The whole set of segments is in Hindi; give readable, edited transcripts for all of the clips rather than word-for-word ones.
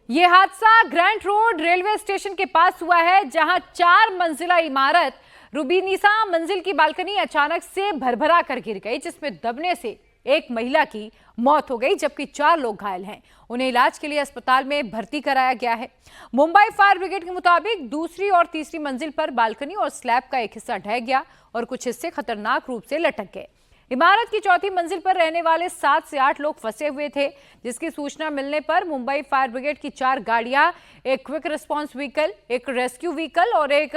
ये हादसा ग्रैंड रोड रेलवे स्टेशन के पास हुआ है, जहां 4 मंजिला इमारत रुबीनिसा मंजिल की बालकनी अचानक से भरभरा कर गिर गई, जिसमें दबने से एक महिला की मौत हो गई, जबकि 4 लोग घायल हैं। उन्हें इलाज के लिए अस्पताल में भर्ती कराया गया है। मुंबई फायर ब्रिगेड के मुताबिक दूसरी और तीसरी मंजिल पर बालकनी और स्लैब का एक हिस्सा ढह गया और कुछ हिस्से खतरनाक रूप से लटक गए। इमारत की चौथी मंजिल पर रहने वाले 7 से 8 लोग फंसे हुए थे, जिसकी सूचना मिलने पर मुंबई फायर ब्रिगेड की 4 गाड़ियां, एक क्विक रिस्पांस व्हीकल, एक रेस्क्यू व्हीकल और एक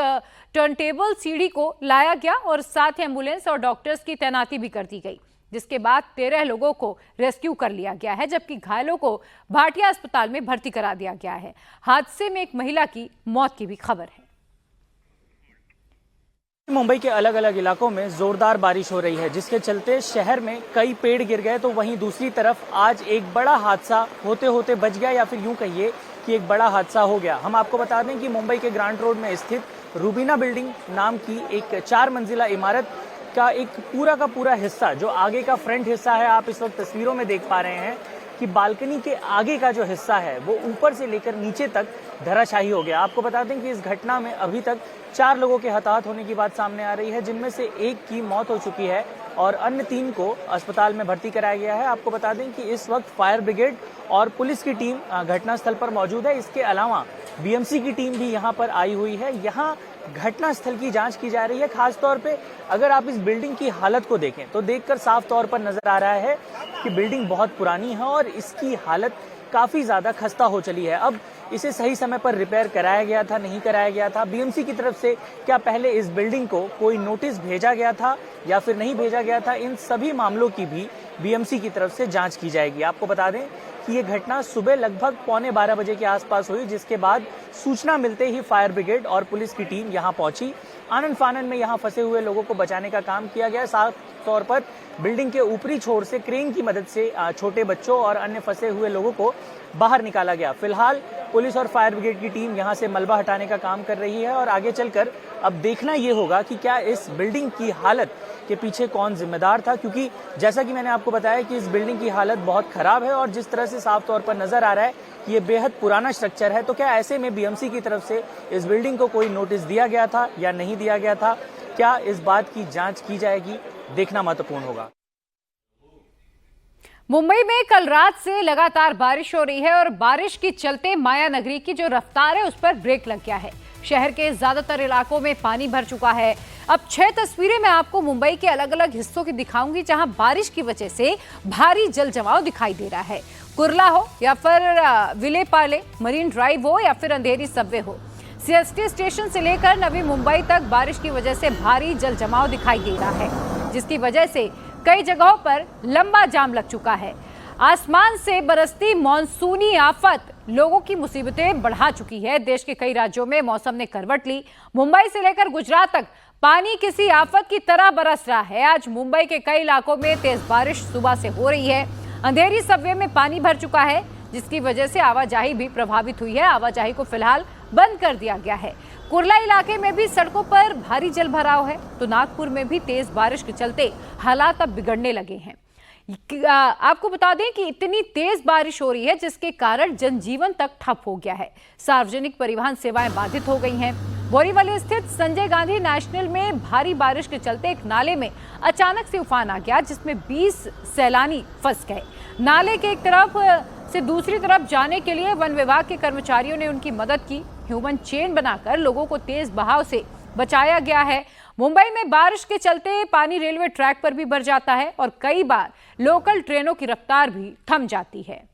टर्नटेबल सीढ़ी को लाया गया और साथ ही एम्बुलेंस और डॉक्टर्स की तैनाती भी कर दी गई, जिसके बाद 13 लोगों को रेस्क्यू कर लिया गया है, जबकि घायलों को भाटिया अस्पताल में भर्ती करा दिया गया है। हादसे में एक महिला की मौत की भी खबर है। मुंबई के अलग अलग इलाकों में जोरदार बारिश हो रही है, जिसके चलते शहर में कई पेड़ गिर गए, तो वहीं दूसरी तरफ आज एक बड़ा हादसा होते होते बच गया, या फिर यूं कहिए कि एक बड़ा हादसा हो गया। हम आपको बता दें कि मुंबई के ग्रांट रोड में स्थित रूबीना बिल्डिंग नाम की एक 4 मंजिला इमारत का एक का पूरा हिस्सा, जो आगे का फ्रंट हिस्सा है, आप इस वक्त तस्वीरों में देख पा रहे हैं कि बालकनी के आगे का जो हिस्सा है वो ऊपर से लेकर नीचे तक धराशायी हो गया। आपको बता दें कि इस घटना में अभी तक 4 लोगों के हताहत होने की बात सामने आ रही है, जिनमें से एक की मौत हो चुकी है और अन्य 3 को अस्पताल में भर्ती कराया गया है। आपको बता दें कि इस वक्त फायर ब्रिगेड और पुलिस की टीम घटनास्थल पर मौजूद है। इसके अलावा बीएमसी की टीम भी यहाँ पर आई हुई है। यहाँ घटनास्थल की जांच की जा रही है। खासतौर पे अगर आप इस बिल्डिंग की हालत को देखें तो देखकर साफ तौर पर नजर आ रहा है कि बिल्डिंग बहुत पुरानी है और इसकी हालत काफी ज्यादा खस्ता हो चली है। अब इसे सही समय पर रिपेयर कराया गया था, नहीं कराया गया था, बीएमसी की तरफ से क्या पहले इस बिल्डिंग को कोई नोटिस भेजा गया था या फिर नहीं भेजा गया था, इन सभी मामलों की भी बीएमसी की तरफ से जांच की जाएगी। आपको बता दें कि ये घटना सुबह लगभग 11:15 बजे के आसपास हुई, जिसके बाद सूचना मिलते ही फायर ब्रिगेड और पुलिस की टीम यहाँ पहुंची। आनन फानन में यहाँ फंसे हुए लोगों को बचाने का काम किया गया। साफ तौर पर बिल्डिंग के ऊपरी छोर से क्रेन की मदद से छोटे बच्चों और अन्य फंसे हुए लोगों को बाहर निकाला गया। फिलहाल पुलिस और फायर ब्रिगेड की टीम यहाँ से मलबा हटाने का काम कर रही है और आगे चलकर अब देखना ये होगा कि क्या इस बिल्डिंग की हालत के पीछे कौन जिम्मेदार था, क्योंकि जैसा कि मैंने आपको बताया कि इस बिल्डिंग की हालत बहुत खराब है और जिस तरह से साफ तौर पर नजर आ रहा है कि ये बेहद पुराना स्ट्रक्चर है, तो क्या ऐसे में बीएमसी की तरफ से इस बिल्डिंग को कोई नोटिस दिया गया था या नहीं दिया गया था, क्या इस बात की जांच की जाएगी, देखना महत्वपूर्ण होगा। मुंबई में कल रात से लगातार बारिश हो रही है और बारिश के चलते माया नगरी की जो रफ्तार है उस पर ब्रेक लग गया है। शहर के ज्यादातर इलाकों में पानी भर चुका है। अब 6 तस्वीरें मैं आपको मुंबई के अलग अलग हिस्सों की दिखाऊंगी, जहां बारिश की वजह से भारी जल जमाव दिखाई दे रहा है। कुर्ला हो या फिर विले पार्ले, मरीन ड्राइव हो या फिर अंधेरी सबवे हो, सीएसटी स्टेशन से लेकर नवी मुंबई तक बारिश की वजह से भारी जल जमाव दिखाई दे रहा है, जिसकी वजह से कई जगहों पर लंबा जाम लग चुका है। आसमान से बरसती मॉनसूनी आफत लोगों की मुसीबतें बढ़ा चुकी है। देश के कई राज्यों में मौसम ने करवट ली। मुंबई से लेकर गुजरात तक पानी किसी आफत की तरह बरस रहा है। आज मुंबई के कई इलाकों में तेज बारिश सुबह से हो रही है। अंधेरी सबवे में पानी भर चुका है, जिसकी वजह से आवाजाही भी प्रभावित हुई है। आवाजाही को फिलहाल बंद कर दिया गया है। कुर्ला इलाके में भी सड़कों पर भारी जल भराव है, तो नागपुर में भी तेज बारिश के चलते हालात अब बिगड़ने लगे हैं। आपको बता दें कि इतनी तेज बारिश हो रही है जिसके कारण जनजीवन तक ठप हो गया है। सार्वजनिक परिवहन सेवाएं बाधित हो गई हैं। बोरीवली स्थित संजय गांधी नेशनल में भारी बारिश के चलते एक नाले में अचानक से उफान आ गया, जिसमें 20 सैलानी फंस गए। नाले के एक तरफ से दूसरी तरफ जाने के लिए वन विभाग के कर्मचारियों ने उनकी मदद की। ह्यूमन चेन बनाकर लोगों को तेज बहाव से बचाया गया है। मुंबई में बारिश के चलते पानी रेलवे ट्रैक पर भी भर जाता है और कई बार लोकल ट्रेनों की रफ्तार भी थम जाती है।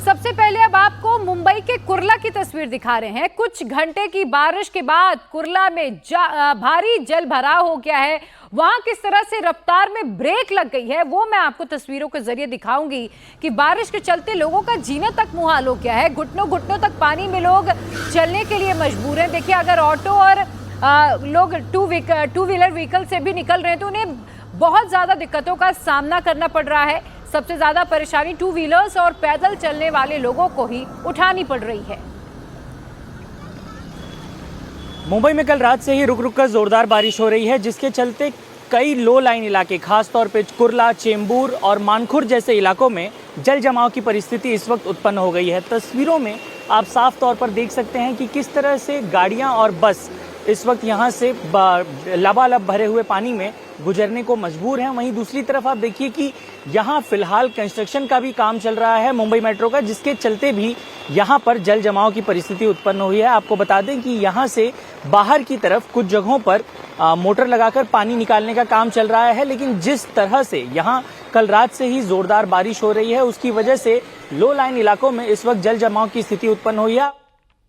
सबसे पहले अब आपको मुंबई के कुर्ला की तस्वीर दिखा रहे हैं। कुछ घंटे की बारिश के बाद कुर्ला में भारी जल भराव हो गया है। वहां किस तरह से रफ्तार में ब्रेक लग गई है वो मैं आपको तस्वीरों के जरिए दिखाऊंगी कि बारिश के चलते लोगों का जीना तक मुहाल हो गया है। घुटनों घुटनों तक पानी में लोग चलने के लिए मजबूर हैं। देखिए, अगर ऑटो और लोग टू व्हीलर व्हीकल से भी निकल रहे हैं तो उन्हें बहुत ज्यादा दिक्कतों का सामना करना पड़ रहा है। सबसे ज्यादा परेशानी 2 व्हीलर्स और पैदल चलने वाले लोगों को ही उठानी पड़ रही है। मुंबई में कल रात से ही रुक रुक कर जोरदार बारिश हो रही है, जिसके चलते कई लो लाइन इलाके, खासतौर पे कुर्ला, चेंबूर और मानखुर जैसे इलाकों में जल जमाव की परिस्थिति इस वक्त उत्पन्न हो गई है। तस्वीरों में आप साफ तौर पर देख सकते हैं कि किस तरह से गाड़ियां और बस इस वक्त यहां से लबालब भरे हुए पानी में गुजरने को मजबूर हैं। वहीं दूसरी तरफ आप देखिए कि यहां फिलहाल कंस्ट्रक्शन का भी काम चल रहा है मुंबई मेट्रो का, जिसके चलते भी यहां पर जल जमाव की परिस्थिति उत्पन्न हुई है। आपको बता दें कि यहां से बाहर की तरफ कुछ जगहों पर मोटर लगाकर पानी निकालने का काम चल रहा है, लेकिन जिस तरह से यहां कल रात से ही जोरदार बारिश हो रही है उसकी वजह से लो लाइन इलाकों में इस वक्त जल जमाव की स्थिति उत्पन्न हुई है।